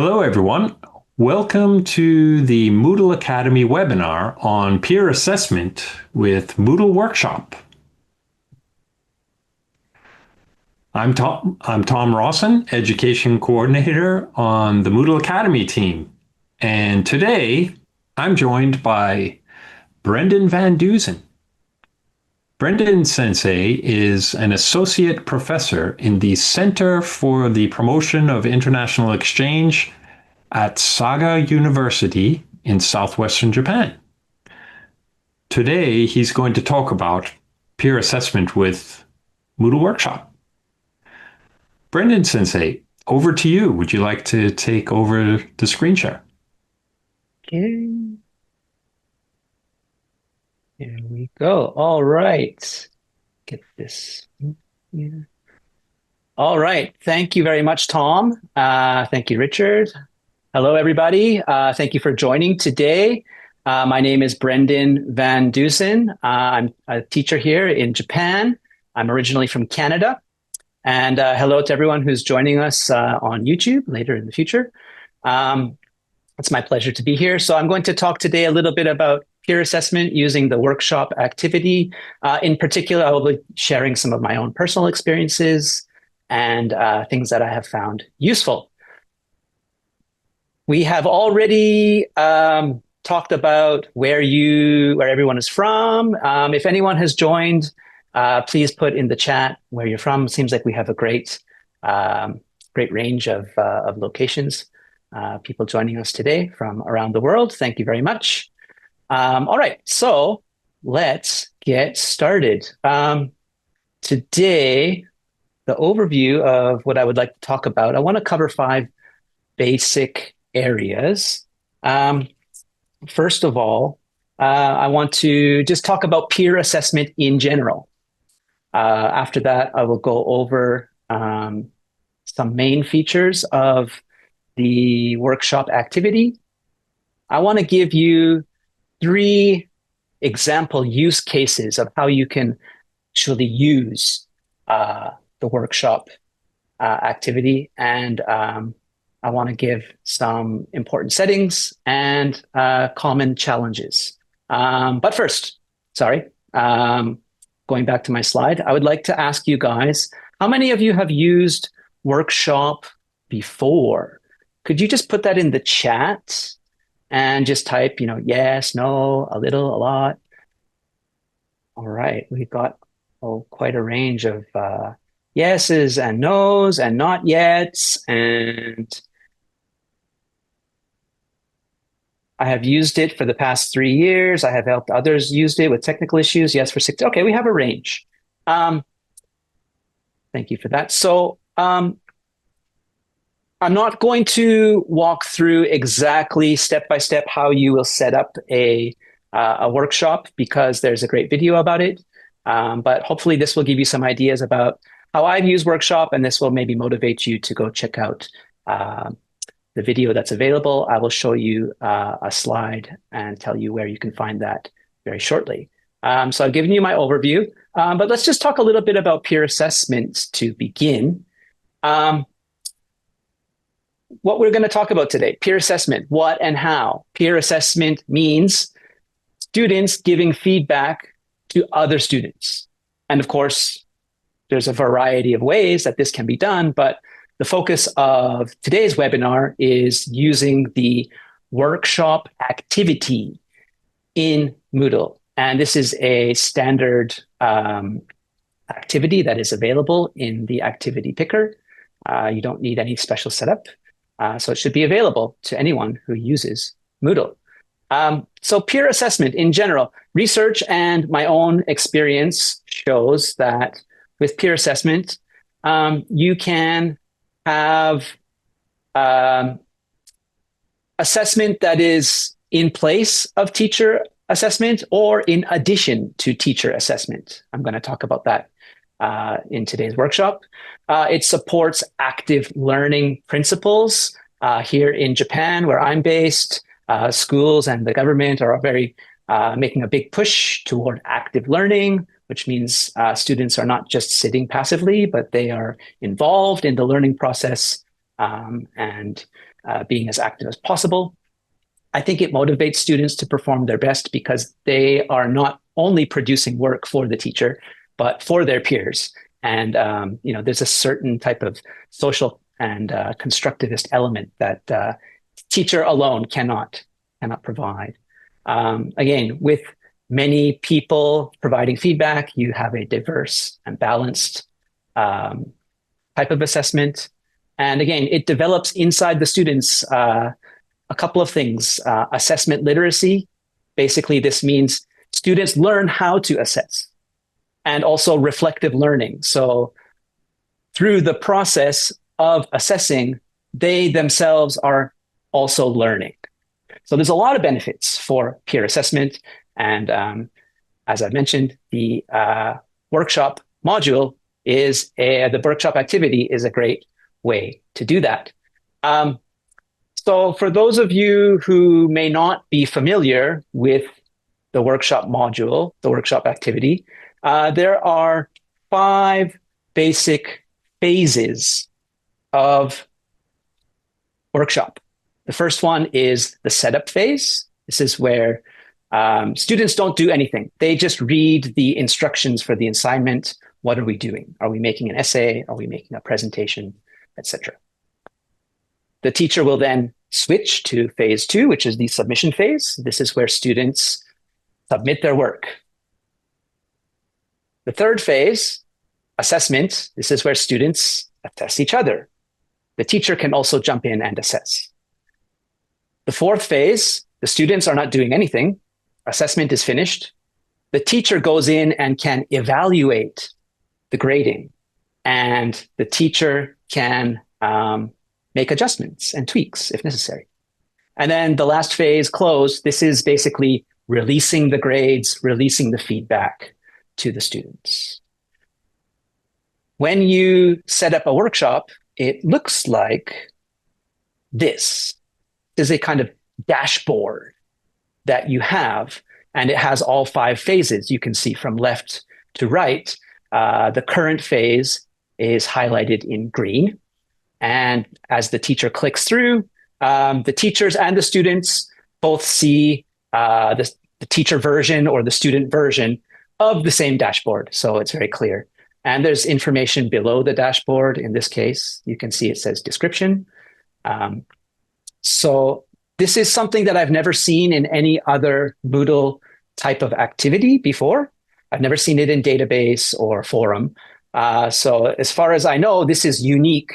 Hello, everyone. Welcome to the Moodle Academy webinar on peer assessment with Moodle Workshop. I'm Tom Rawson, Education Coordinator on the Moodle Academy team. And today I'm joined by Brendan Van Deusen. Brendan Sensei is an associate professor in the Center for the Promotion of International Exchange at Saga University in southwestern Japan. Today, he's going to talk about peer assessment with Moodle Workshop. Brendan Sensei, over to you. Would you like to take over the screen share? Okay. Here we go. All right. Get this here. All right. Thank you very much, Tom. Thank you, Richard. Hello, everybody. Thank you for joining today. My name is Brendan Van Deusen. I'm a teacher here in Japan. I'm originally from Canada. And hello to everyone who's joining us on YouTube later in the future. It's my pleasure to be here. So I'm going to talk today a little bit about peer assessment using the workshop activity. In particular, I will be sharing some of my own personal experiences and things that I have found useful. We have already talked about where everyone is from. If anyone has joined, please put in the chat where you're from. It seems like we have a great range of locations. People joining us today from around the world. Thank you very much. All right, so let's get started. Today, the overview of what I would like to talk about, I want to cover 5 basic areas. First of all, I want to just talk about peer assessment in general. After that, I will go over some main features of the workshop activity. I want to give you 3 example use cases of how you can actually use the workshop activity. And I want to give some important settings and common challenges. But first, going back to my slide, I would like to ask you guys, how many of you have used workshop before? Could you just put that in the chat and just type, yes, no, a little, a lot? All right, we've got quite a range of yeses and nos and not yets. And I have used it for the past 3 years. I have helped others use it with technical issues. Yes, for 6. Okay, we have a range. Thank you for that. So I'm not going to walk through exactly step-by-step how you will set up a workshop because there's a great video about it. But hopefully this will give you some ideas about how I've used workshop, and this will maybe motivate you to go check out the video that's available. I will show you a slide and tell you where you can find that very shortly. So I've given you my overview, but let's just talk a little bit about peer assessments to begin. What we're going to talk about today, peer assessment, what and how. Peer assessment means students giving feedback to other students. And of course, there's a variety of ways that this can be done, but the focus of today's webinar is using the workshop activity in Moodle. And this is a standard activity that is available in the activity picker. You don't need any special setup. So it should be available to anyone who uses Moodle. So peer assessment in general, research and my own experience shows that with peer assessment, you can have assessment that is in place of teacher assessment or in addition to teacher assessment. I'm going to talk about that in today's workshop. It supports active learning principles. Here in Japan, where I'm based, schools and the government are very making a big push toward active learning, which means students are not just sitting passively, but they are involved in the learning process. and being as active as possible. I think it motivates students to perform their best because they are not only producing work for the teacher, but for their peers. And there's a certain type of social and constructivist element that teacher alone cannot provide. Again, with many people providing feedback, you have a diverse and balanced type of assessment. And again, it develops inside the students a couple of things. Assessment literacy. Basically, this means students learn how to assess, and also reflective learning. So through the process of assessing, they themselves are also learning. So there's a lot of benefits for peer assessment. And as I mentioned, the workshop module the workshop activity is a great way to do that. So for those of you who may not be familiar with the workshop module, the workshop activity, there are 5 basic phases of workshop. The first one is the setup phase. This is where students don't do anything. They just read the instructions for the assignment. What are we doing? Are we making an essay? Are we making a presentation, etc.? The teacher will then switch to phase 2, which is the submission phase. This is where students submit their work. The third phase, assessment, this is where students assess each other. The teacher can also jump in and assess. The fourth phase, the students are not doing anything. Assessment is finished. The teacher goes in and can evaluate the grading, and the teacher can make adjustments and tweaks if necessary. And then the last phase, close, this is basically releasing the grades, releasing the feedback to the students. When you set up a workshop, it looks like this. This is a kind of dashboard that you have, and it has all 5 phases. You can see from left to right. The current phase is highlighted in green. And as the teacher clicks through, the teachers and the students both see the teacher version or the student version of the same dashboard. So it's very clear. And there's information below the dashboard. In this case, you can see it says description. So this is something that I've never seen in any other Moodle type of activity before. I've never seen it in database or forum. So as far as I know, this is unique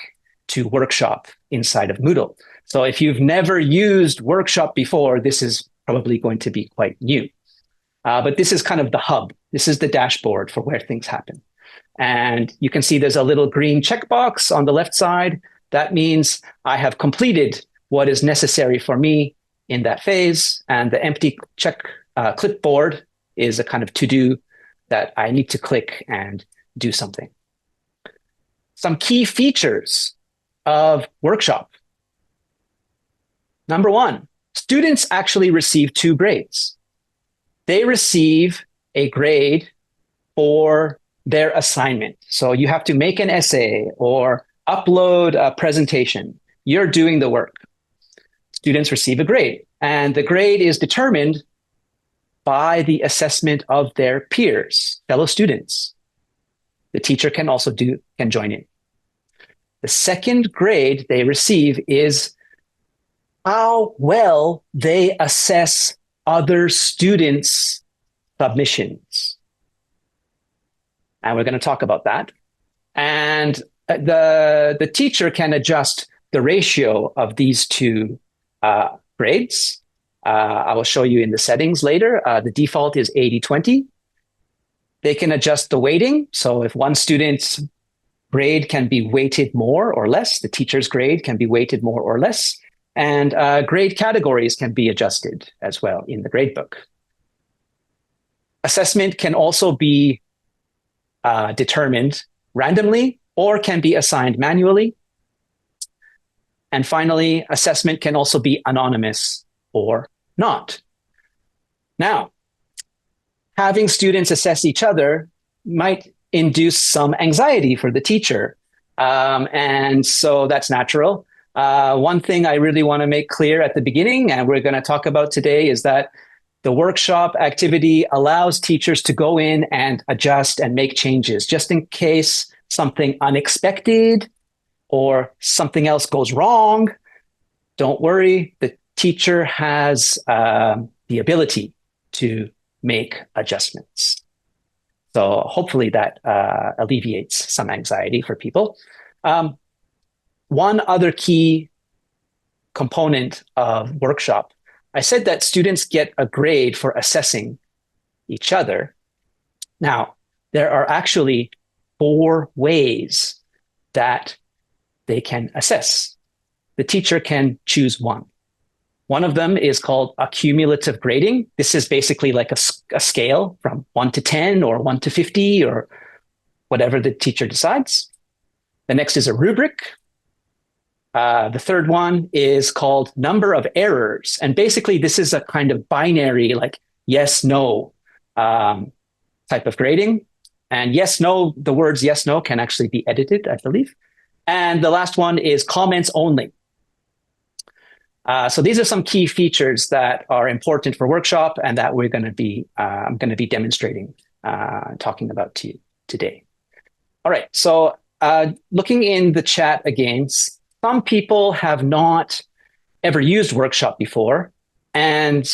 to Workshop inside of Moodle. So if you've never used Workshop before, this is probably going to be quite new. But this is kind of the hub. This is the dashboard for where things happen. And you can see there's a little green checkbox on the left side. That means I have completed what is necessary for me in that phase. And the empty clipboard is a kind of to-do that I need to click and do something. Some key features of Workshop. Number 1, students actually receive 2 grades. They receive a grade for their assignment. So you have to make an essay or upload a presentation. You're doing the work. Students receive a grade, and the grade is determined by the assessment of their peers, fellow students. The teacher can also can join in. The second grade they receive is how well they assess other students' submissions. And we're going to talk about that. And the teacher can adjust the ratio of these 2 grades. I will show you in the settings later. The default is 80-20. They can adjust the weighting. So if one student's grade can be weighted more or less, the teacher's grade can be weighted more or less. And grade categories can be adjusted as well in the gradebook. Assessment can also be determined randomly or can be assigned manually. And finally, assessment can also be anonymous or not. Now, having students assess each other might induce some anxiety for the teacher. And so that's natural. One thing I really want to make clear at the beginning, and we're going to talk about today, is that the workshop activity allows teachers to go in and adjust and make changes just in case something unexpected or something else goes wrong. Don't worry, the teacher has the ability to make adjustments. So hopefully that alleviates some anxiety for people. One other key component of workshop, I said that students get a grade for assessing each other. Now, there are actually 4 ways that they can assess. The teacher can choose one. One of them is called accumulative grading. This is basically like a scale from 1 to 10 or 1 to 50 or whatever the teacher decides. The next is a rubric. The third one is called number of errors. And basically, this is a kind of binary, like yes, no type of grading. And yes, no, the words yes, no can actually be edited, I believe. And the last one is comments only. So these are some key features that are important for workshop and that we're going to be, I'm going to be demonstrating, talking about to you today. All right, so looking in the chat again, some people have not ever used workshop before. And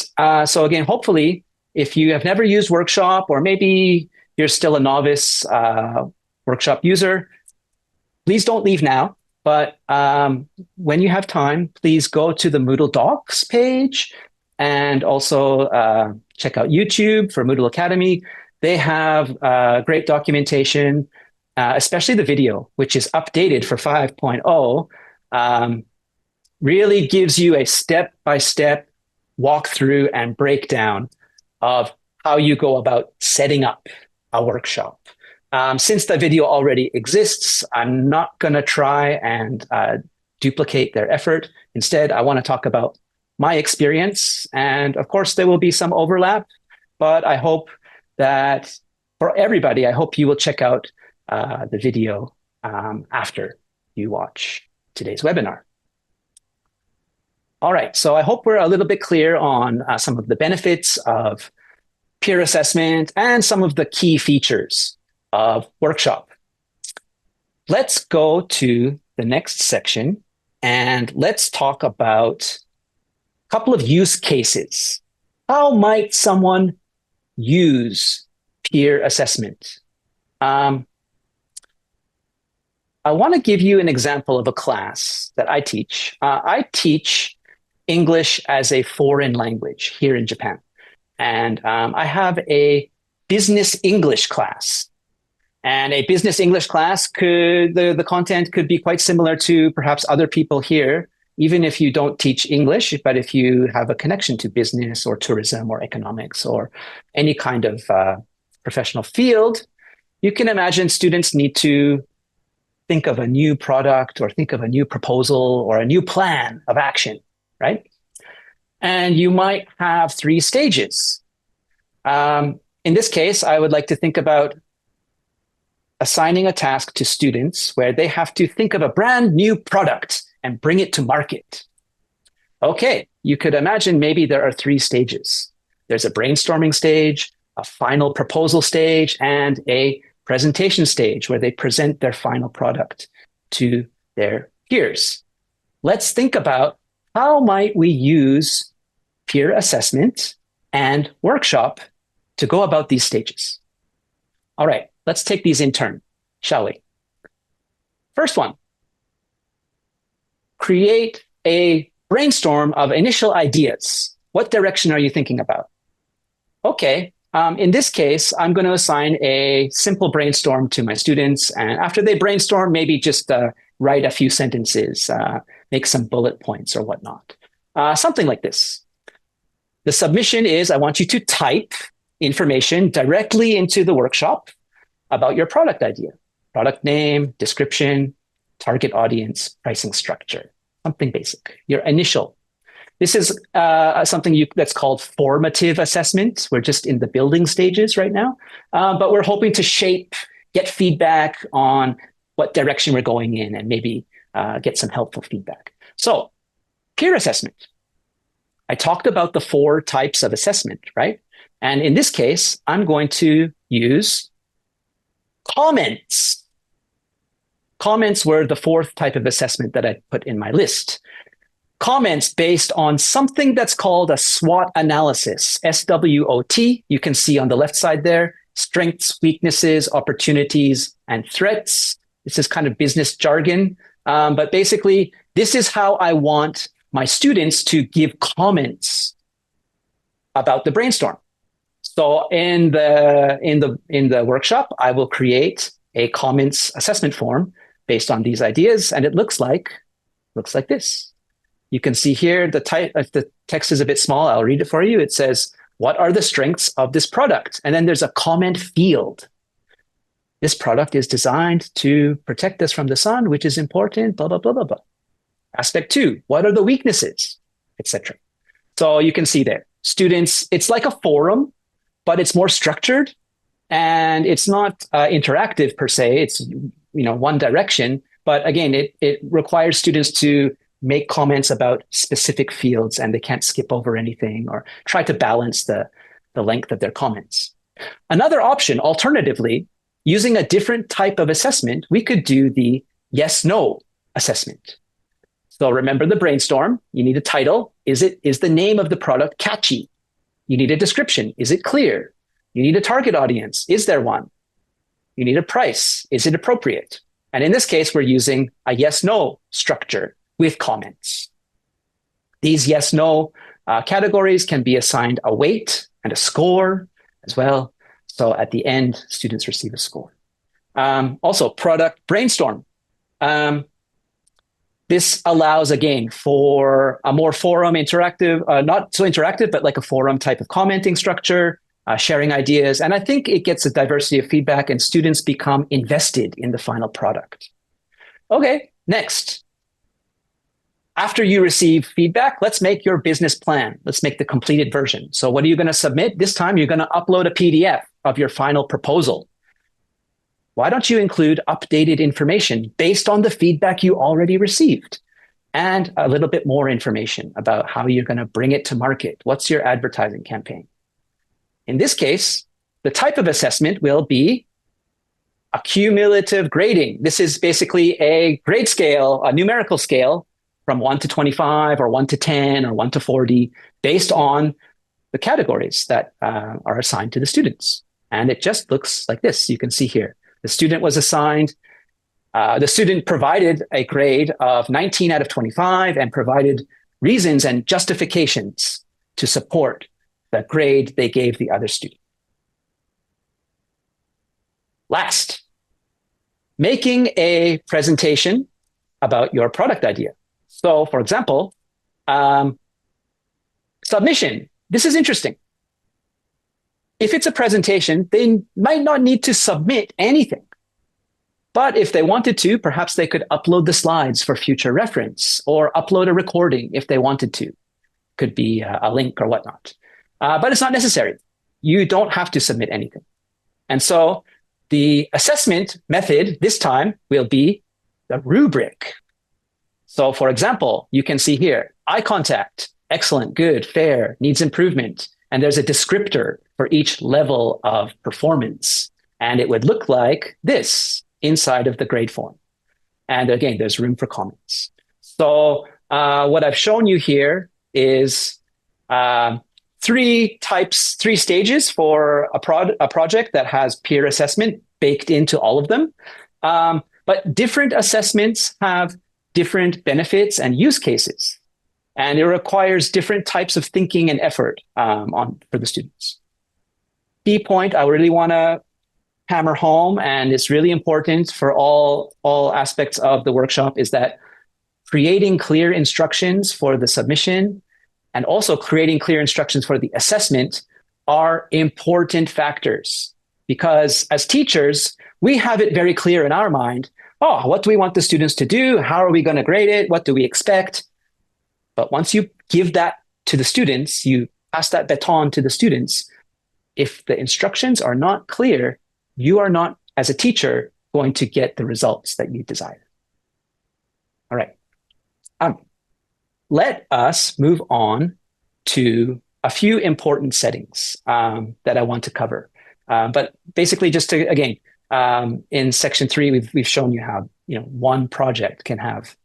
so again, hopefully, if you have never used workshop, or maybe you're still a novice workshop user, please don't leave now. But when you have time, please go to the Moodle Docs page and also check out YouTube for Moodle Academy. They have great documentation, especially the video, which is updated for 5.0. Really gives you a step-by-step walkthrough and breakdown of how you go about setting up a workshop. Since the video already exists, I'm not going to try and duplicate their effort. Instead, I want to talk about my experience. And of course, there will be some overlap, but I hope that for everybody, I hope you will check out the video after you watch today's webinar. All right, so I hope we're a little bit clear on some of the benefits of peer assessment and some of the key features of workshop. Let's go to the next section and let's talk about a couple of use cases. How might someone use peer assessment? I want to give you an example of a class that I teach. I teach English as a foreign language here in Japan. And I have a business English class. And a business English class the content could be quite similar to perhaps other people here, even if you don't teach English, but if you have a connection to business or tourism or economics or any kind of professional field, you can imagine students need to think of a new product or think of a new proposal or a new plan of action, right? And you might have 3 stages. In this case, I would like to think about assigning a task to students where they have to think of a brand new product and bring it to market. Okay, you could imagine maybe there are 3 stages. There's a brainstorming stage, a final proposal stage, and a presentation stage where they present their final product to their peers. Let's think about how might we use peer assessment and workshop to go about these stages. All right, let's take these in turn, shall we? First one, create a brainstorm of initial ideas. What direction are you thinking about? Okay, in this case, I'm going to assign a simple brainstorm to my students. And after they brainstorm, maybe just write a few sentences, make some bullet points or whatnot. Something like this. The submission is, I want you to type information directly into the workshop about your product idea. Product name, description, target audience, pricing structure, something basic, your initial. This is something that's called formative assessment. We're just in the building stages right now, but we're hoping to get feedback on what direction we're going in and maybe get some helpful feedback. So peer assessment. I talked about the 4 types of assessment, right? And in this case, I'm going to use comments. Comments were the 4th type of assessment that I put in my list. Comments based on something that's called a SWOT analysis, SWOT. You can see on the left side there, strengths, weaknesses, opportunities, and threats. This is kind of business jargon, but basically, this is how I want my students to give comments about the brainstorm. So in the workshop, I will create a comments assessment form based on these ideas, and it looks like this. You can see here the type. If the text is a bit small, I'll read it for you. It says, "What are the strengths of this product?" And then there's a comment field. This product is designed to protect us from the sun, which is important. Blah blah blah blah blah. Aspect 2: what are the weaknesses, etc. So you can see there, students. It's like a forum, but it's more structured, and it's not interactive per se. It's one direction, but again, it requires students to make comments about specific fields, and they can't skip over anything or try to balance the length of their comments. Another option, alternatively, using a different type of assessment, we could do the yes/no assessment. So remember the brainstorm. You need a title. Is the name of the product catchy? You need a description. Is it clear? You need a target audience. Is there one? You need a price. Is it appropriate? And in this case, we're using a yes/no structure with comments. These yes/no categories can be assigned a weight and a score as well. So at the end, students receive a score. Also, product brainstorm. This allows, again, for a more forum interactive, not so interactive, but like a forum type of commenting structure, sharing ideas. And I think it gets a diversity of feedback and students become invested in the final product. Okay, next. After you receive feedback, let's make your business plan. Let's make the completed version. So what are you going to submit? This time, you're going to upload a PDF of your final proposal. Why don't you include updated information based on the feedback you already received and a little bit more information about how you're going to bring it to market? What's your advertising campaign? In this case, the type of assessment will be a cumulative grading. This is basically a grade scale, a numerical scale from 1 to 25 or 1 to 10 or 1 to 40 based on the categories that are assigned to the students. And it just looks like this. You can see here. The student was assigned, the student provided a grade of 19 out of 25 and provided reasons and justifications to support the grade they gave the other student. Last, making a presentation about your product idea. So, for example, submission. This is interesting. If it's a presentation, they might not need to submit anything. But if they wanted to, perhaps they could upload the slides for future reference or upload a recording if they wanted to. Could be a link or whatnot. But it's not necessary. You don't have to submit anything. And so the assessment method this time will be the rubric. So for example, you can see here, eye contact, excellent, good, fair, needs improvement. And there's a descriptor for each level of performance. And it would look like this inside of the grade form. And again, there's room for comments. So what I've shown you here is three stages for a project that has peer assessment baked into all of them. But different assessments have different benefits and use cases. And it requires different types of thinking and effort for the students. Key point I really want to hammer home, and it's really important for all aspects of the workshop, is that creating clear instructions for the submission and also creating clear instructions for the assessment are important factors. Because as teachers, we have it very clear in our mind, what do we want the students to do? How are we going to grade it? What do we expect? But once you give that to the students, you pass that baton to the students, if the instructions are not clear, you are not, as a teacher, going to get the results that you desire. All right. let us move on to a few important settings that I want to cover. But basically, just to, again, in section 3, we've shown you how one project can have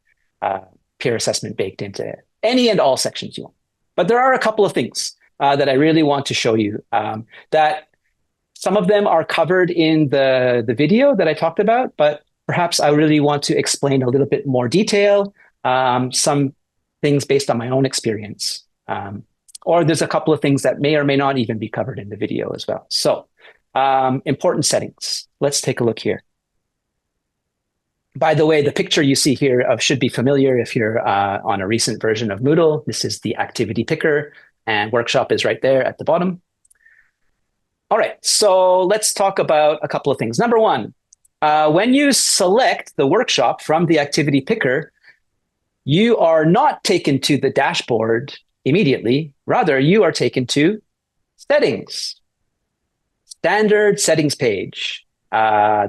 peer assessment baked into it. Any and all sections you want. But there are a couple of things that I really want to show you that some of them are covered in the video that I talked about, but perhaps I really want to explain a little bit more detail, some things based on my own experience. Or there's a couple of things that may or may not even be covered in the video as well. So important settings. Let's take a look here. By the way, the picture you see here should be familiar if you're on a recent version of Moodle. This is the activity picker, and workshop is right there at the bottom. All right, so let's talk about a couple of things. Number one, when you select the workshop from the activity picker, you are not taken to the dashboard immediately. Rather, you are taken to settings, standard settings page.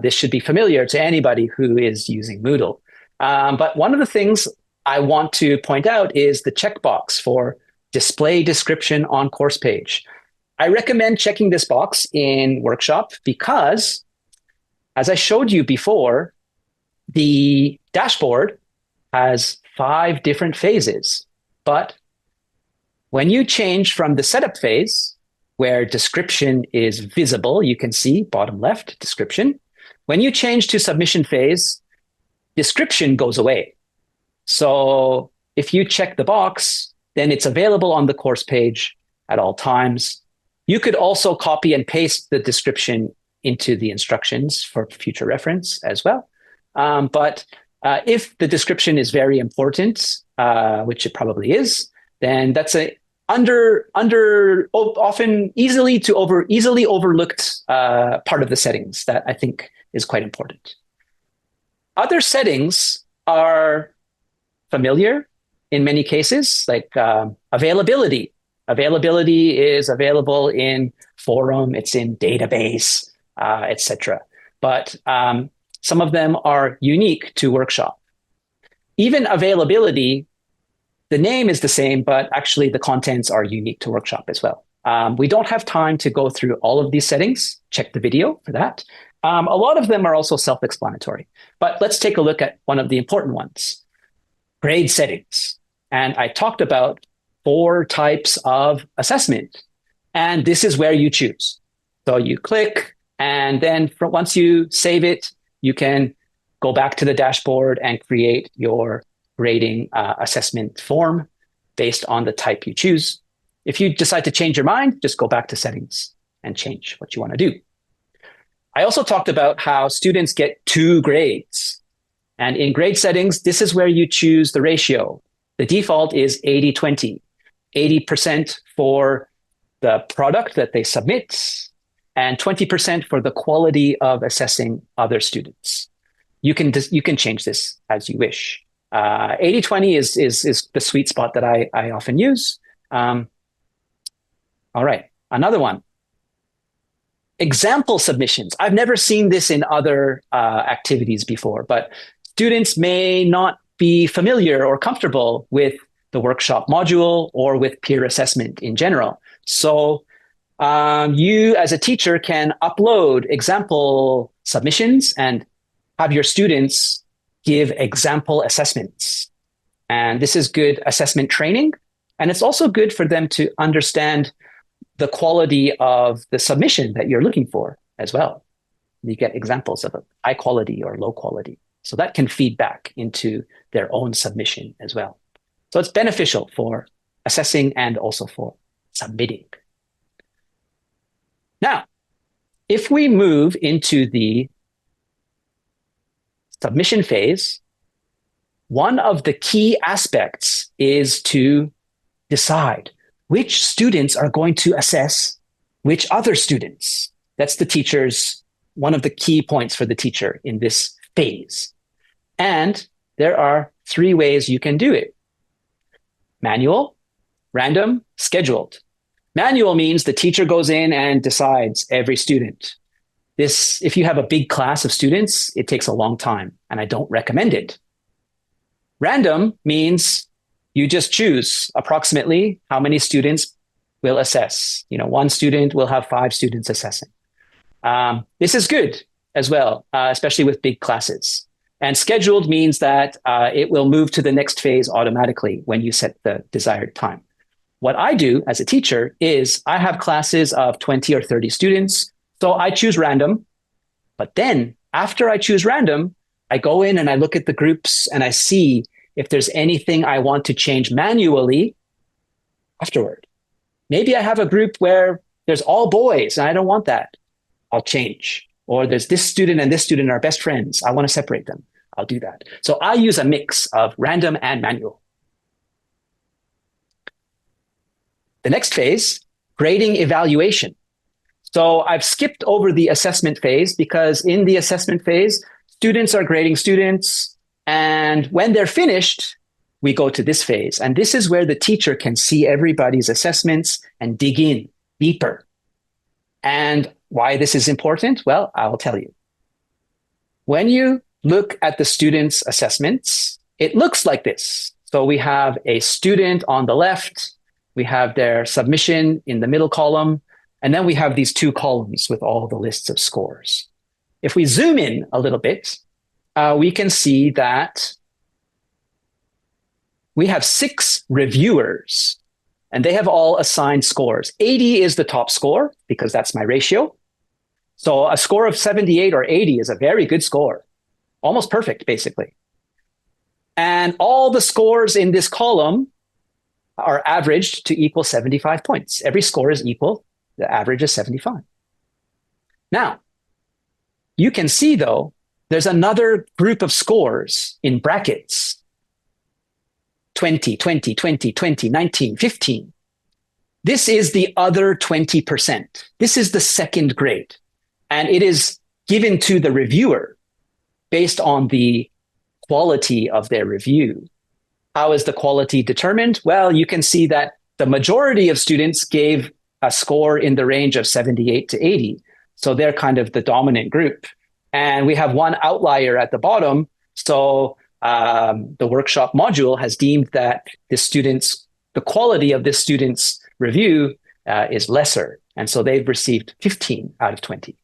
This should be familiar to anybody who is using Moodle. But one of the things I want to point out is the checkbox for display description on course page. I recommend checking this box in Workshop because, as I showed you before, the dashboard has 5 different phases. But when you change from the setup phase, where description is visible, you can see bottom left, description. When you change to submission phase, description goes away. So if you check the box, then it's available on the course page at all times. You could also copy and paste the description into the instructions for future reference as well. But if the description is very important, which it probably is, then that's a often easily overlooked part of the settings that I think is quite important. Other settings are familiar in many cases, like availability. Availability is available in forum, it's in database, etc. But some of them are unique to Workshop. Even availability, the name is the same, but actually the contents are unique to Workshop as well. We don't have time to go through all of these settings. Check the video for that. A lot of them are also self-explanatory, but let's take a look at one of the important ones, grade settings. And I talked about 4 types of assessment, and this is where you choose. So you click, and then once you save it, you can go back to the dashboard and create your grading assessment form based on the type you choose. If you decide to change your mind, just go back to settings and change what you want to do. I also talked about how students get 2 grades. And in grade settings, this is where you choose the ratio. The default is 80-20, 80% for the product that they submit and 20% for the quality of assessing other students. You can change this as you wish. 80-20 is the sweet spot that I often use. All right, another one. Example submissions. I've never seen this in other activities before, but students may not be familiar or comfortable with the workshop module or with peer assessment in general. So you as a teacher can upload example submissions and have your students give example assessments. And this is good assessment training. And it's also good for them to understand the quality of the submission that you're looking for as well. You get examples of high quality or low quality. So that can feed back into their own submission as well. So it's beneficial for assessing and also for submitting. Now, if we move into the submission phase, one of the key aspects is to decide which students are going to assess which other students. That's the teacher's, one of the key points for the teacher in this phase. And there are 3 ways you can do it. Manual, random, scheduled. Manual means the teacher goes in and decides every student. This, if you have a big class of students, it takes a long time, and I don't recommend it. Random means You just choose approximately how many students will assess. One student will have 5 students assessing. This is good as well, especially with big classes. And scheduled means that it will move to the next phase automatically when you set the desired time. What I do as a teacher is I have classes of 20 or 30 students. So I choose random. But then after I choose random, I go in and I look at the groups and I see if there's anything I want to change manually afterward. Maybe I have a group where there's all boys and I don't want that. I'll change. Or there's this student and this student are best friends. I want to separate them. I'll do that. So I use a mix of random and manual. The next phase, grading evaluation. So I've skipped over the assessment phase because in the assessment phase, students are grading students. And when they're finished, we go to this phase. And this is where the teacher can see everybody's assessments and dig in deeper. And why this is important? Well, I'll tell you. When you look at the students' assessments, it looks like this. So we have a student on the left, we have their submission in the middle column, and then we have these 2 columns with all the lists of scores. If we zoom in a little bit, we can see that we have 6 reviewers, and they have all assigned scores. 80 is the top score because that's my ratio. So a score of 78 or 80 is a very good score, almost perfect, basically. And all the scores in this column are averaged to equal 75 points. Every score is equal. The average is 75. Now, you can see, though, there's another group of scores in brackets. 20, 20, 20, 20, 19, 15. This is the other 20%. This is the second grade. And it is given to the reviewer based on the quality of their review. How is the quality determined? Well, you can see that the majority of students gave a score in the range of 78 to 80. So they're kind of the dominant group. And we have one outlier at the bottom. So the workshop module has deemed that the quality of this student's review is lesser. And so they've received 15 out of 20.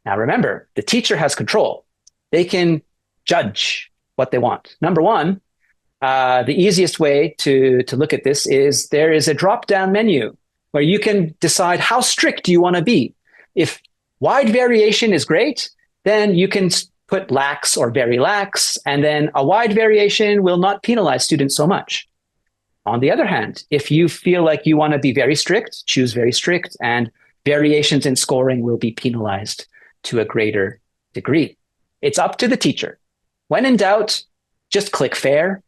Now, remember, the teacher has control. They can judge what they want. Number one, the easiest way to look at this is there is a drop-down menu where you can decide how strict you want to be. If wide variation is great, then you can put lax or very lax, and then a wide variation will not penalize students so much. On the other hand, if you feel like you want to be very strict, choose very strict, and variations in scoring will be penalized to a greater degree. It's up to the teacher. When in doubt, just click fair.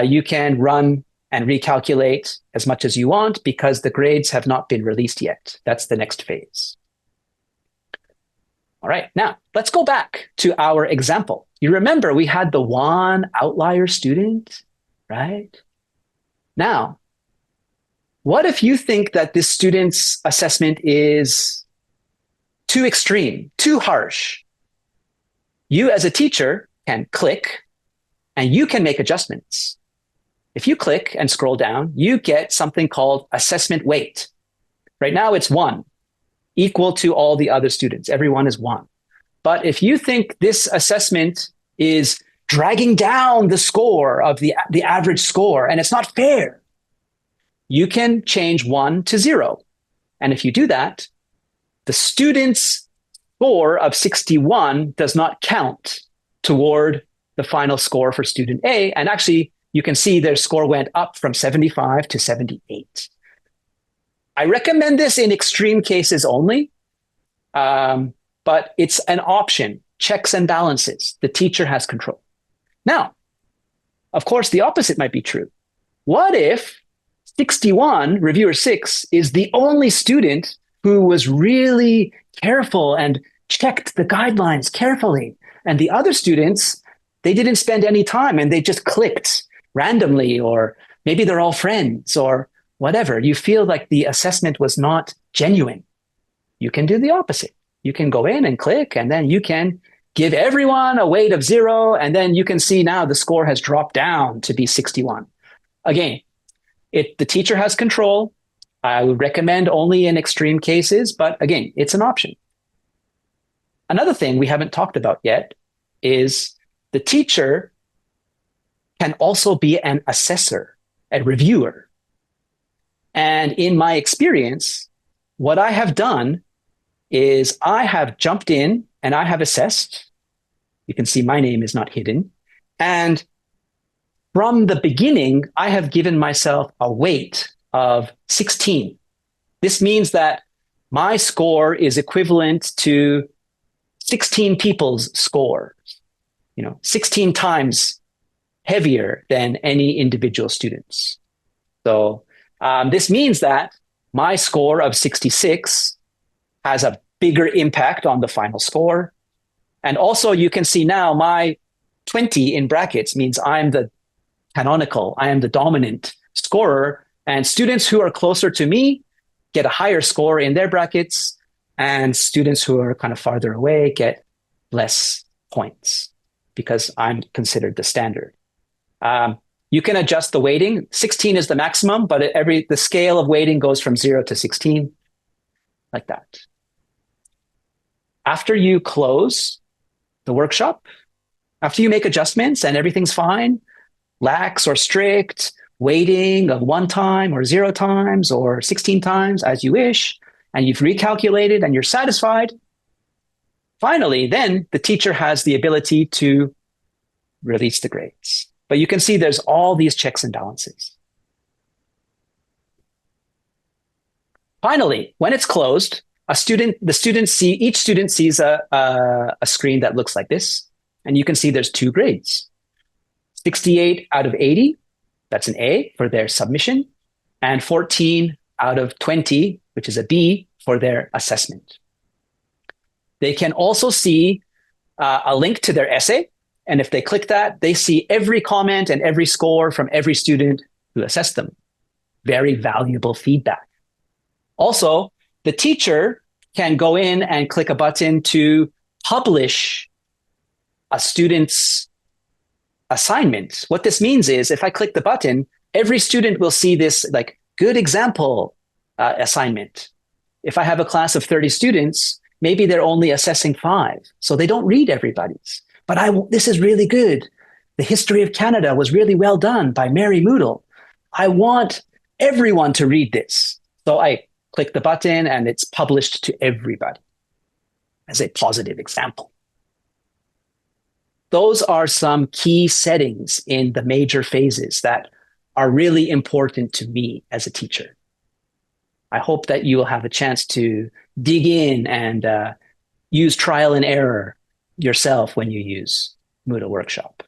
You can run and recalculate as much as you want because the grades have not been released yet. That's the next phase. All right, now let's go back to our example. You remember we had the one outlier student, right? Now, what if you think that this student's assessment is too extreme, too harsh? You as a teacher can click and you can make adjustments. If you click and scroll down, you get something called assessment weight. Right now it's 1, equal to all the other students. Everyone is 1. But if you think this assessment is dragging down the score of the average score and it's not fair, you can change 1 to 0. And if you do that, the student's score of 61 does not count toward the final score for student A. And actually, you can see their score went up from 75 to 78. I recommend this in extreme cases only, but it's an option, checks and balances. The teacher has control. Now, of course, the opposite might be true. What if 61, reviewer 6, is the only student who was really careful and checked the guidelines carefully, and the other students, they didn't spend any time and they just clicked randomly, or maybe they're all friends or whatever. You feel like the assessment was not genuine. You can do the opposite. You can go in and click, and then you can give everyone a weight of 0. And then you can see now the score has dropped down to be 61. Again, the teacher has control. I would recommend only in extreme cases, but again, it's an option. Another thing we haven't talked about yet is the teacher can also be an assessor, a reviewer. And in my experience, what I have done is I have jumped in and I have assessed. You can see my name is not hidden. And from the beginning, I have given myself a weight of 16. This means that my score is equivalent to 16 people's score, 16 times heavier than any individual students. So this means that my score of 66 has a bigger impact on the final score. And also you can see now my 20 in brackets means I'm the canonical, I am the dominant scorer, and students who are closer to me get a higher score in their brackets, and students who are kind of farther away get less points because I'm considered the standard. You can adjust the weighting. 16 is the maximum, but the scale of weighting goes from 0 to 16, like that. After you close the workshop, after you make adjustments and everything's fine, lax or strict, weighting of 1 time or 0 times or 16 times as you wish, and you've recalculated and you're satisfied, finally, then the teacher has the ability to release the grades. But you can see there's all these checks and balances. Finally, when it's closed, each student sees a screen that looks like this, and you can see there's 2 grades. 68 out of 80, that's an A for their submission, and 14 out of 20, which is a B for their assessment. They can also see a link to their essay, and if they click that, they see every comment and every score from every student who assessed them. Very valuable feedback. Also, the teacher can go in and click a button to publish a student's assignment. What this means is if I click the button, every student will see this like good example assignment. If I have a class of 30 students, maybe they're only assessing 5, so they don't read everybody's. But this is really good. The history of Canada was really well done by Mary Moodle. I want everyone to read this. So I click the button and it's published to everybody as a positive example. Those are some key settings in the major phases that are really important to me as a teacher. I hope that you will have a chance to dig in and use trial and error yourself when you use Moodle Workshop.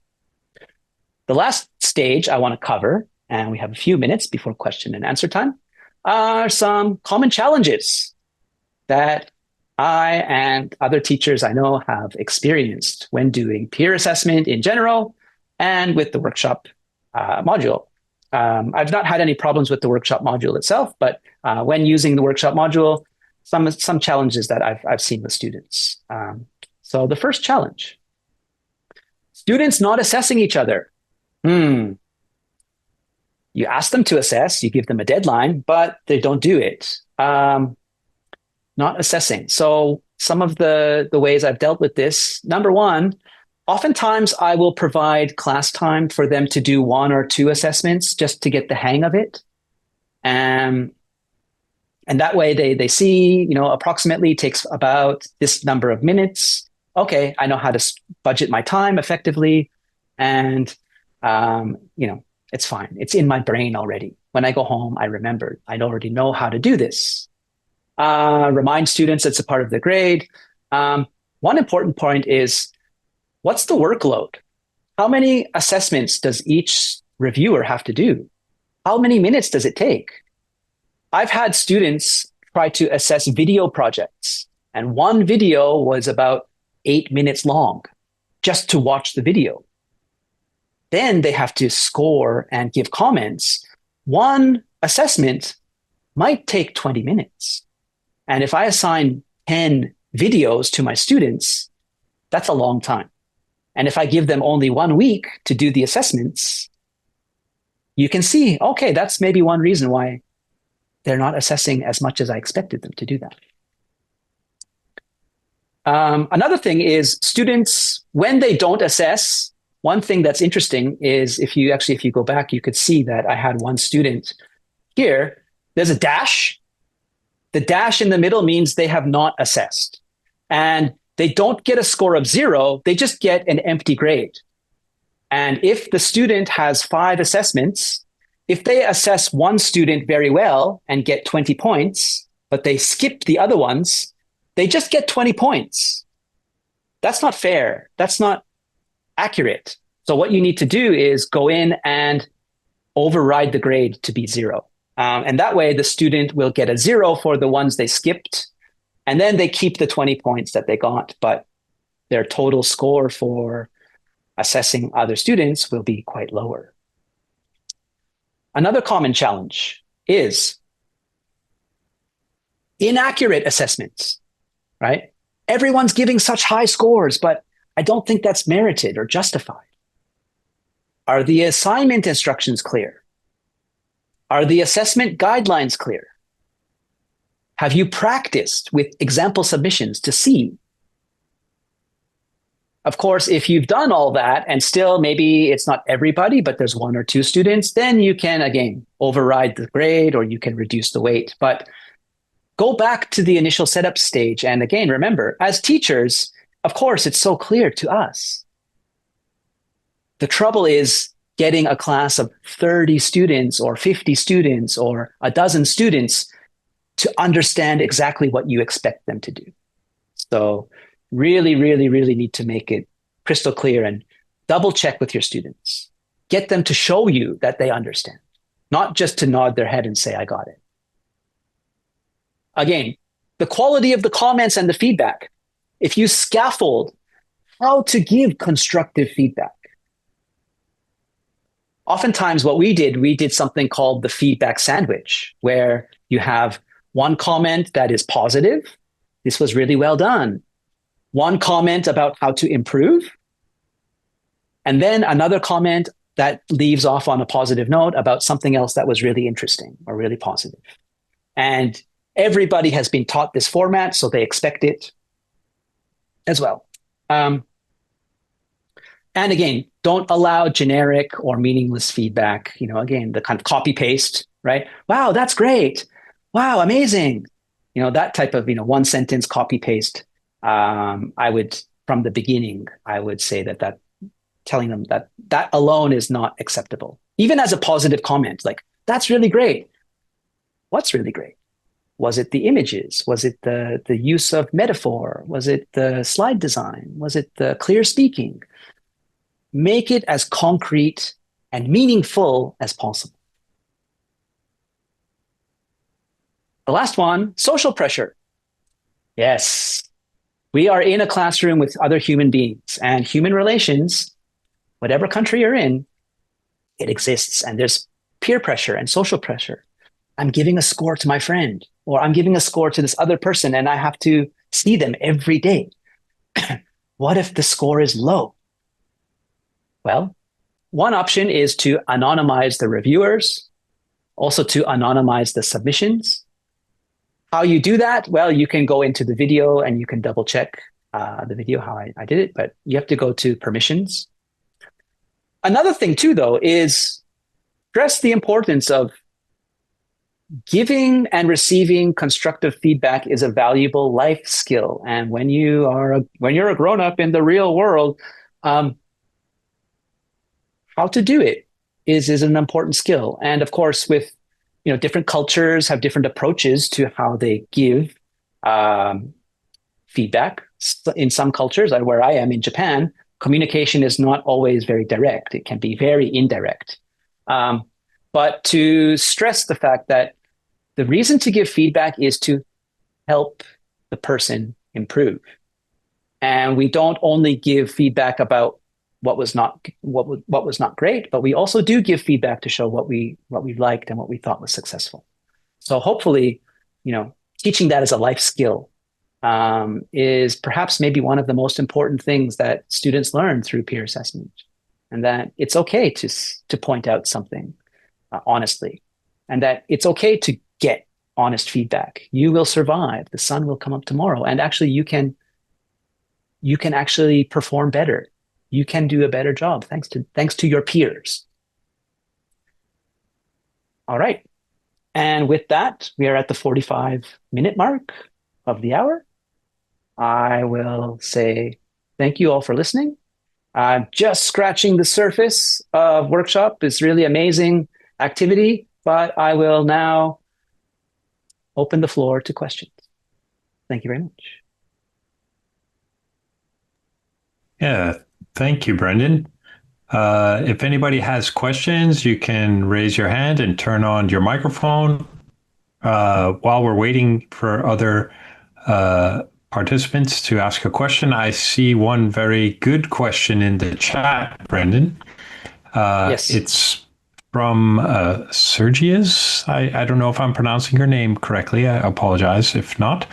The last stage I want to cover, and we have a few minutes before question and answer time, are some common challenges that I and other teachers I know have experienced when doing peer assessment in general and with the workshop module. I've not had any problems with the workshop module itself, but when using the workshop module, some challenges that I've seen with students. So the first challenge, students not assessing each other. You ask them to assess, you give them a deadline, but they don't do it. Not assessing. So some of the ways I've dealt with this, number one, oftentimes I will provide class time for them to do 1 or 2 assessments just to get the hang of it. And that way they see, approximately takes about this number of minutes. Okay, I know how to budget my time effectively. And, it's fine. It's in my brain already. When I go home, I remember. I already know how to do this. Remind students it's a part of the grade. One important point is, what's the workload? How many assessments does each reviewer have to do? How many minutes does it take? I've had students try to assess video projects, and one video was about 8 minutes long just to watch the video. Then they have to score and give comments. One assessment might take 20 minutes. And if I assign 10 videos to my students, that's a long time. And if I give them only 1 week to do the assessments, you can see, okay, that's maybe one reason why they're not assessing as much as I expected them to do that. Another thing is students, when they don't assess, one thing that's interesting is if you go back, you could see that I had one student here. There's a dash. The dash in the middle means they have not assessed. And they don't get a score of 0, they just get an empty grade. And if the student has 5 assessments, if they assess one student very well and get 20 points, but they skip the other ones, they just get 20 points. That's not fair. That's not accurate. So what you need to do is go in and override the grade to be 0. And that way the student will get a 0 for the ones they skipped, and then they keep the 20 points that they got, but their total score for assessing other students will be quite lower. Another common challenge is inaccurate assessments, right? Everyone's giving such high scores, but I don't think that's merited or justified. Are the assignment instructions clear? Are the assessment guidelines clear? Have you practiced with example submissions to see? Of course, if you've done all that and still maybe it's not everybody, but there's 1 or 2 students, then you can, again, override the grade or you can reduce the weight. But go back to the initial setup stage. And again, remember, as teachers, of course, it's so clear to us. The trouble is getting a class of 30 students or 50 students or a dozen students to understand exactly what you expect them to do. So really, really, really need to make it crystal clear and double check with your students. Get them to show you that they understand, not just to nod their head and say, I got it. Again, the quality of the comments and the feedback. If you scaffold how to give constructive feedback. Oftentimes what we did something called the feedback sandwich, where you have one comment that is positive. This was really well done. One comment about how to improve. And then another comment that leaves off on a positive note about something else that was really interesting or really positive. And everybody has been taught this format, so they expect it as well. And again, don't allow generic or meaningless feedback. Again, the kind of copy paste, right? Wow, that's great. Wow, amazing. That type of, one sentence copy paste. I would, from the beginning, I would say that telling them that alone is not acceptable. Even as a positive comment, like, that's really great. What's really great? Was it the images? Was it the use of metaphor? Was it the slide design? Was it the clear speaking? Make it as concrete and meaningful as possible. The last one, social pressure. Yes, we are in a classroom with other human beings, and human relations, whatever country you're in, it exists, and there's peer pressure and social pressure. I'm giving a score to my friend, or I'm giving a score to this other person, and I have to see them every day. What if the score is low? Well, one option is to anonymize the reviewers, also to anonymize the submissions. How you do that? Well, you can go into the video and you can double check the video, how I did it, but you have to go to permissions. Another thing too, though, is stress the importance of giving and receiving constructive feedback is a valuable life skill. And when you're a grown-up in the real world, how to do it is an important skill. And of course, with different cultures have different approaches to how they give feedback. In some cultures, where I am in Japan, communication is not always very direct. It can be very indirect. But to stress the fact that the reason to give feedback is to help the person improve. And we don't only give feedback about what was not great, but we also do give feedback to show what we liked and what we thought was successful. So hopefully, teaching that as a life skill is perhaps maybe one of the most important things that students learn through peer assessment, and that it's okay to point out something honestly, and that it's okay to get honest feedback. You will survive. The sun will come up tomorrow, and actually, you can actually perform better. You can do a better job thanks to your peers. All right. And with that, we are at the 45-minute mark of the hour. I will say thank you all for listening. Just scratching the surface of workshop is really amazing activity, but I will now open the floor to questions. Thank you very much. Yeah, thank you, Brendan. If anybody has questions, you can raise your hand and turn on your microphone. While we're waiting for other participants to ask a question, I see one very good question in the chat, Brendan. Yes. It's from Sergius. I don't know if I'm pronouncing your name correctly. I apologize if not.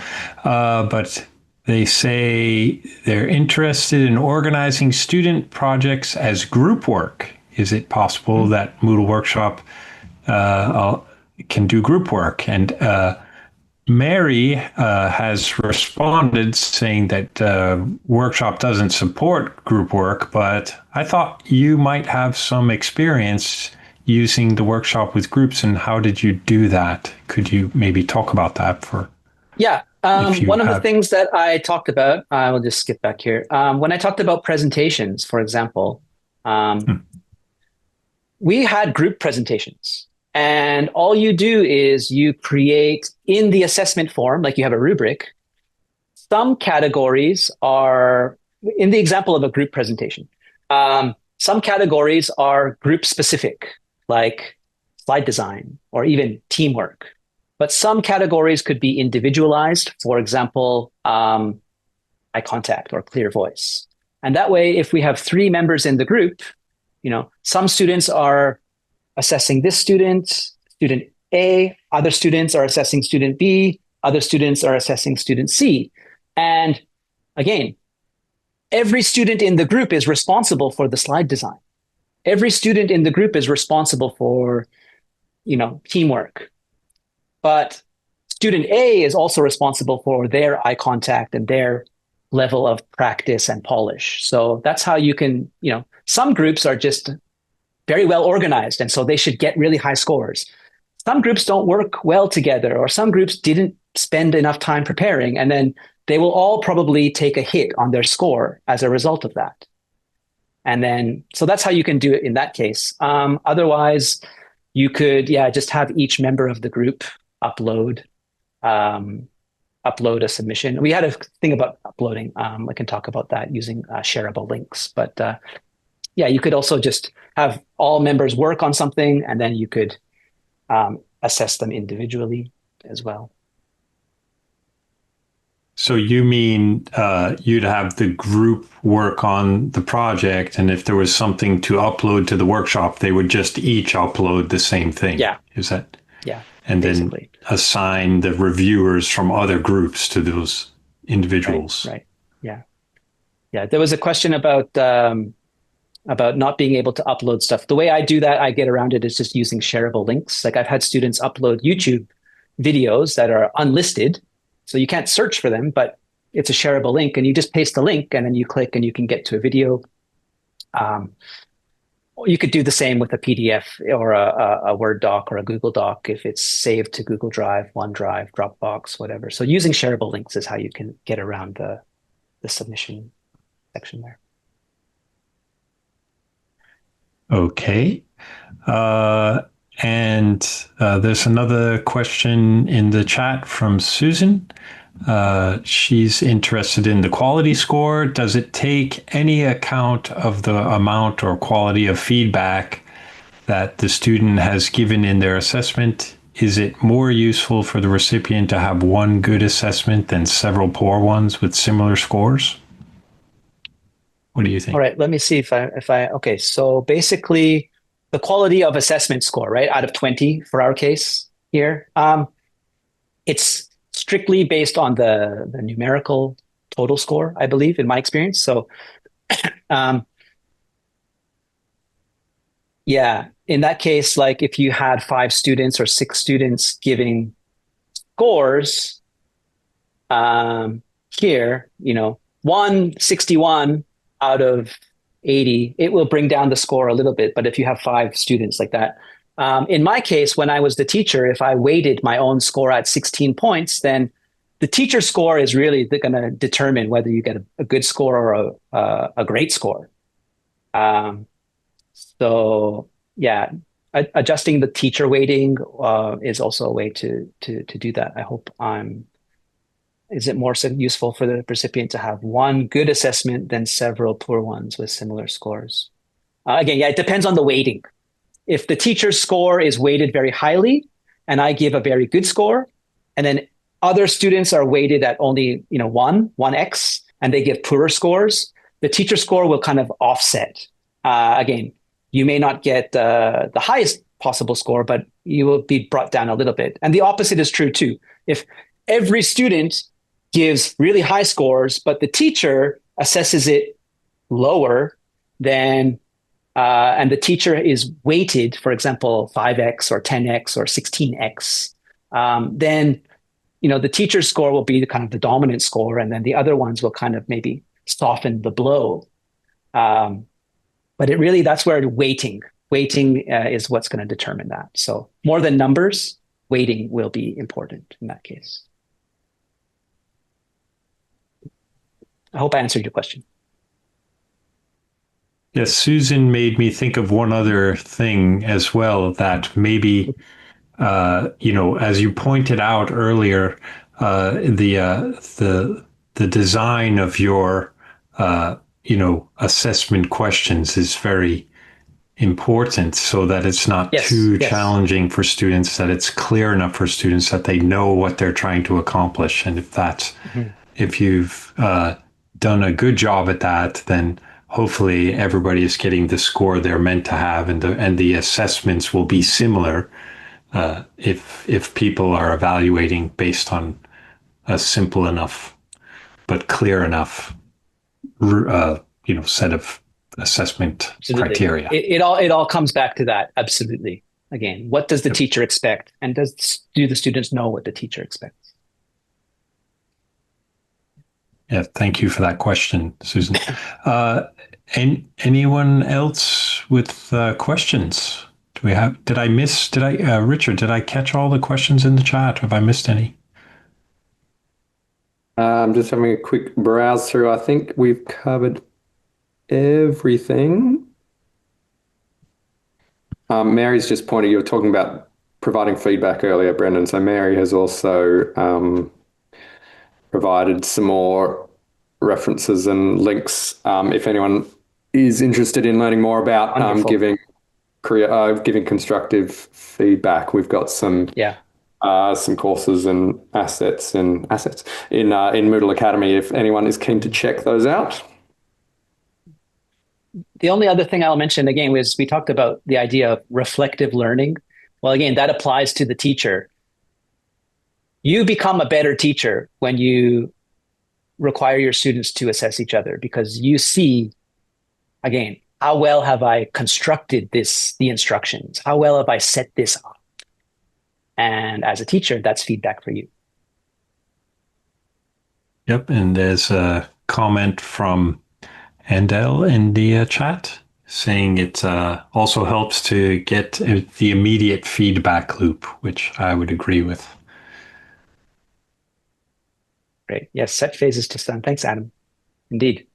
But they say they're interested in organizing student projects as group work. Is it possible that Moodle Workshop can do group work? And Mary has responded saying that Workshop doesn't support group work, but I thought you might have some experience using the Workshop with groups, and how did you do that? Could you maybe talk about that for? Yeah. One of the things that I talked about, I will just skip back here. When I talked about presentations, for example, we had group presentations. And all you do is you create in the assessment form, like you have a rubric, some categories are, in the example of a group presentation, some categories are group specific, like slide design or even teamwork. But some categories could be individualized, for example, eye contact or clear voice. And that way, if we have 3 members in the group, some students are assessing this student A, other students are assessing student B, other students are assessing student C. And again, every student in the group is responsible for the slide design. Every student in the group is responsible for, teamwork. But student A is also responsible for their eye contact and their level of practice and polish. So that's how you can, some groups are just very well organized, and so they should get really high scores. Some groups don't work well together, or some groups didn't spend enough time preparing, and then they will all probably take a hit on their score as a result of that. And then, so that's how you can do it in that case. Otherwise, you could, just have each member of the group upload a submission. We had a thing about uploading. I can talk about that using shareable links, but you could also just have all members work on something, and then you could assess them individually as well. So you mean you'd have the group work on the project, and if there was something to upload to the workshop, they would just each upload the same thing? Yeah. Is that? Yeah. And basically then assign the reviewers from other groups to those individuals. Right. Yeah. Yeah. There was a question about not being able to upload stuff. The way I do that, I get around it is just using shareable links. Like I've had students upload YouTube videos that are unlisted, so you can't search for them, but it's a shareable link, and you just paste the link and then you click and you can get to a video. You could do the same with a PDF or a Word doc or a Google Doc if it's saved to Google Drive, OneDrive, Dropbox, whatever. So using shareable links is how you can get around the submission section there. Okay. And there's another question in the chat from Susan. She's interested in the quality score. Does it take any account of the amount or quality of feedback that the student has given in their assessment? Is it more useful for the recipient to have one good assessment than several poor ones with similar scores? What do you think? All right, let me see if I okay. So basically, the quality of assessment score, right, out of 20 for our case here, it's strictly based on the numerical total score, I believe, in my experience. So, in that case, like if you had 5 students or 6 students giving scores, here, 161 out of 80, it will bring down the score a little bit. But if you have 5 students like that, in my case, when I was the teacher, if I weighted my own score at 16 points, then the teacher score is really going to determine whether you get a good score or a great score. So yeah, adjusting the teacher weighting is also a way to do that. I hope is it more useful for the recipient to have one good assessment than several poor ones with similar scores? Again, yeah, it depends on the weighting. If the teacher's score is weighted very highly and I give a very good score, and then other students are weighted at only 1x, and they give poorer scores, the teacher score will kind of offset. Again, you may not get the highest possible score, but you will be brought down a little bit. And the opposite is true too. If every student gives really high scores, but the teacher assesses it lower, then and the teacher is weighted, for example, 5x or 10x or 16x, then the teacher's score will be kind of the dominant score, and then the other ones will kind of maybe soften the blow. But that's where weighting is what's going to determine that. So more than numbers, weighting will be important in that case. I hope I answered your question. Yes, Susan made me think of one other thing as well, that maybe, as you pointed out earlier, the design of your, assessment questions is very important, so that it's not too challenging for students, that it's clear enough for students that they know what they're trying to accomplish. And if you've done a good job at that, then hopefully everybody is getting the score they're meant to have, and the assessments will be similar if people are evaluating based on a simple enough but clear enough set of assessment criteria. It all comes back to that. Absolutely. Again, what does the teacher expect, and do the students know what the teacher expects? Yeah, thank you for that question, Susan. Anyone else with questions? Richard, did I catch all the questions in the chat? Have I missed any? I'm just having a quick browse through. I think we've covered everything. Mary's just pointed, you were talking about providing feedback earlier, Brendan. So Mary has also provided some more references and links if anyone is interested in learning more about giving constructive feedback. We've got some courses and assets in Moodle Academy if anyone is keen to check those out. The only other thing I'll mention again was we talked about the idea of reflective learning. Well, again, that applies to the teacher. You become a better teacher when you require your students to assess each other, because you see, again, how well have I constructed the instructions? How well have I set this up? And as a teacher, that's feedback for you. Yep, and there's a comment from Andel in the chat saying it also helps to get the immediate feedback loop, which I would agree with. Great. Yes, set phases to stun. Thanks, Adam. Indeed.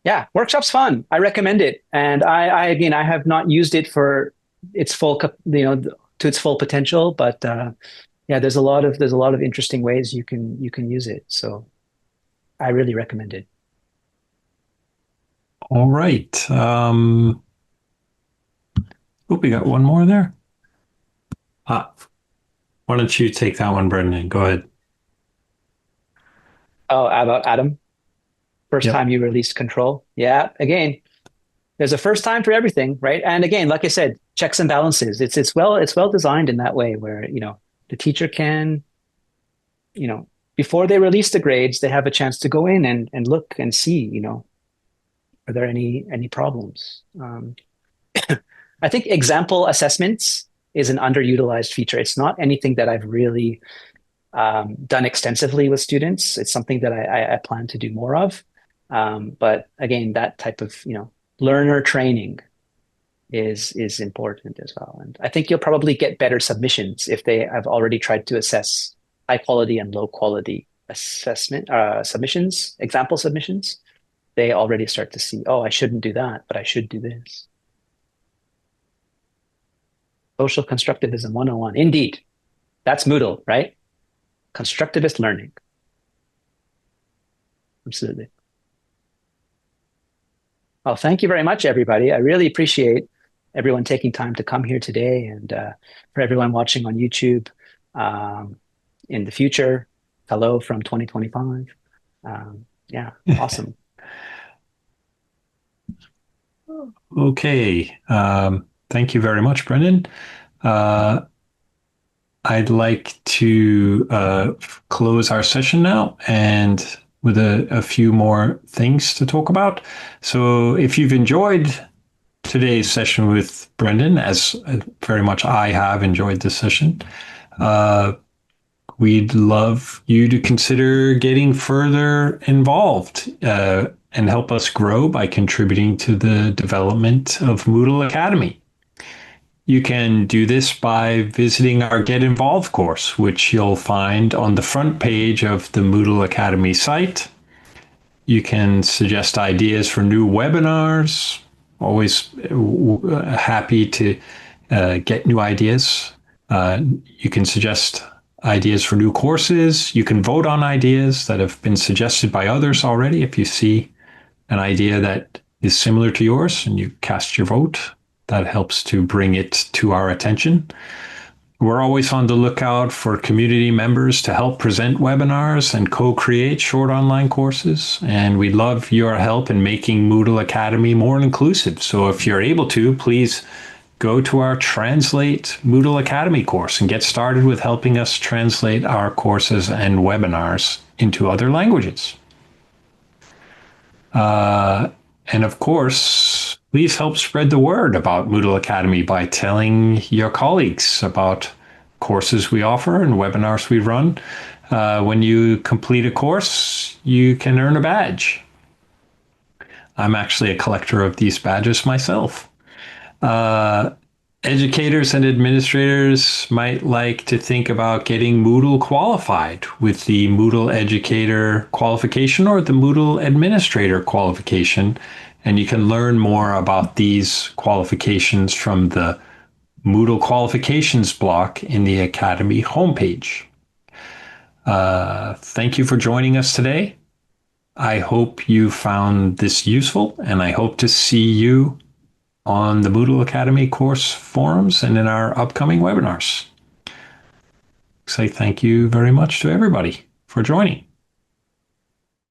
Yeah, workshop's fun. I recommend it. And I have not used it for its full, to its full potential, but there's a lot of interesting ways you can use it. So I really recommend it. All right. We got one more there. Why don't you take that one, Brendan? Go ahead. Oh, about Adam? First time you released control. Yeah, again, there's a first time for everything, right? And again, like I said, checks and balances. It's well designed in that way where, the teacher can, before they release the grades, they have a chance to go in and look and see, are there any problems? I think example assessments is an underutilized feature. It's not anything that I've really done extensively with students. It's something that I plan to do more of. But again, that type of learner training is important as well. And I think you'll probably get better submissions if they have already tried to assess high quality and low quality assessment submissions, example submissions. They already start to see, oh, I shouldn't do that, but I should do this. Social constructivism 101. Indeed. That's Moodle, right? Constructivist learning. Absolutely. Well, thank you very much, everybody. I really appreciate everyone taking time to come here today, and for everyone watching on YouTube in the future, hello from 2025. Yeah, awesome. Okay. Thank you very much, Brendan. I'd like to close our session now and with a few more things to talk about. So if you've enjoyed today's session with Brendan, as very much I have enjoyed this session, we'd love you to consider getting further involved and help us grow by contributing to the development of Moodle Academy. You can do this by visiting our Get Involved course, which you'll find on the front page of the Moodle Academy site. You can suggest ideas for new webinars. Always happy to get new ideas. You can suggest ideas for new courses. You can vote on ideas that have been suggested by others already. If you see an idea that is similar to yours and you cast your vote, that helps to bring it to our attention. We're always on the lookout for community members to help present webinars and co-create short online courses. And we'd love your help in making Moodle Academy more inclusive. So if you're able to, please go to our Translate Moodle Academy course and get started with helping us translate our courses and webinars into other languages. And of course, please help spread the word about Moodle Academy by telling your colleagues about courses we offer and webinars we run. When you complete a course, you can earn a badge. I'm actually a collector of these badges myself. Educators and administrators might like to think about getting Moodle qualified with the Moodle Educator qualification or the Moodle Administrator qualification. And you can learn more about these qualifications from the Moodle qualifications block in the Academy homepage. Thank you for joining us today. I hope you found this useful, and I hope to see you on the Moodle Academy course forums and in our upcoming webinars. Say thank you very much to everybody for joining.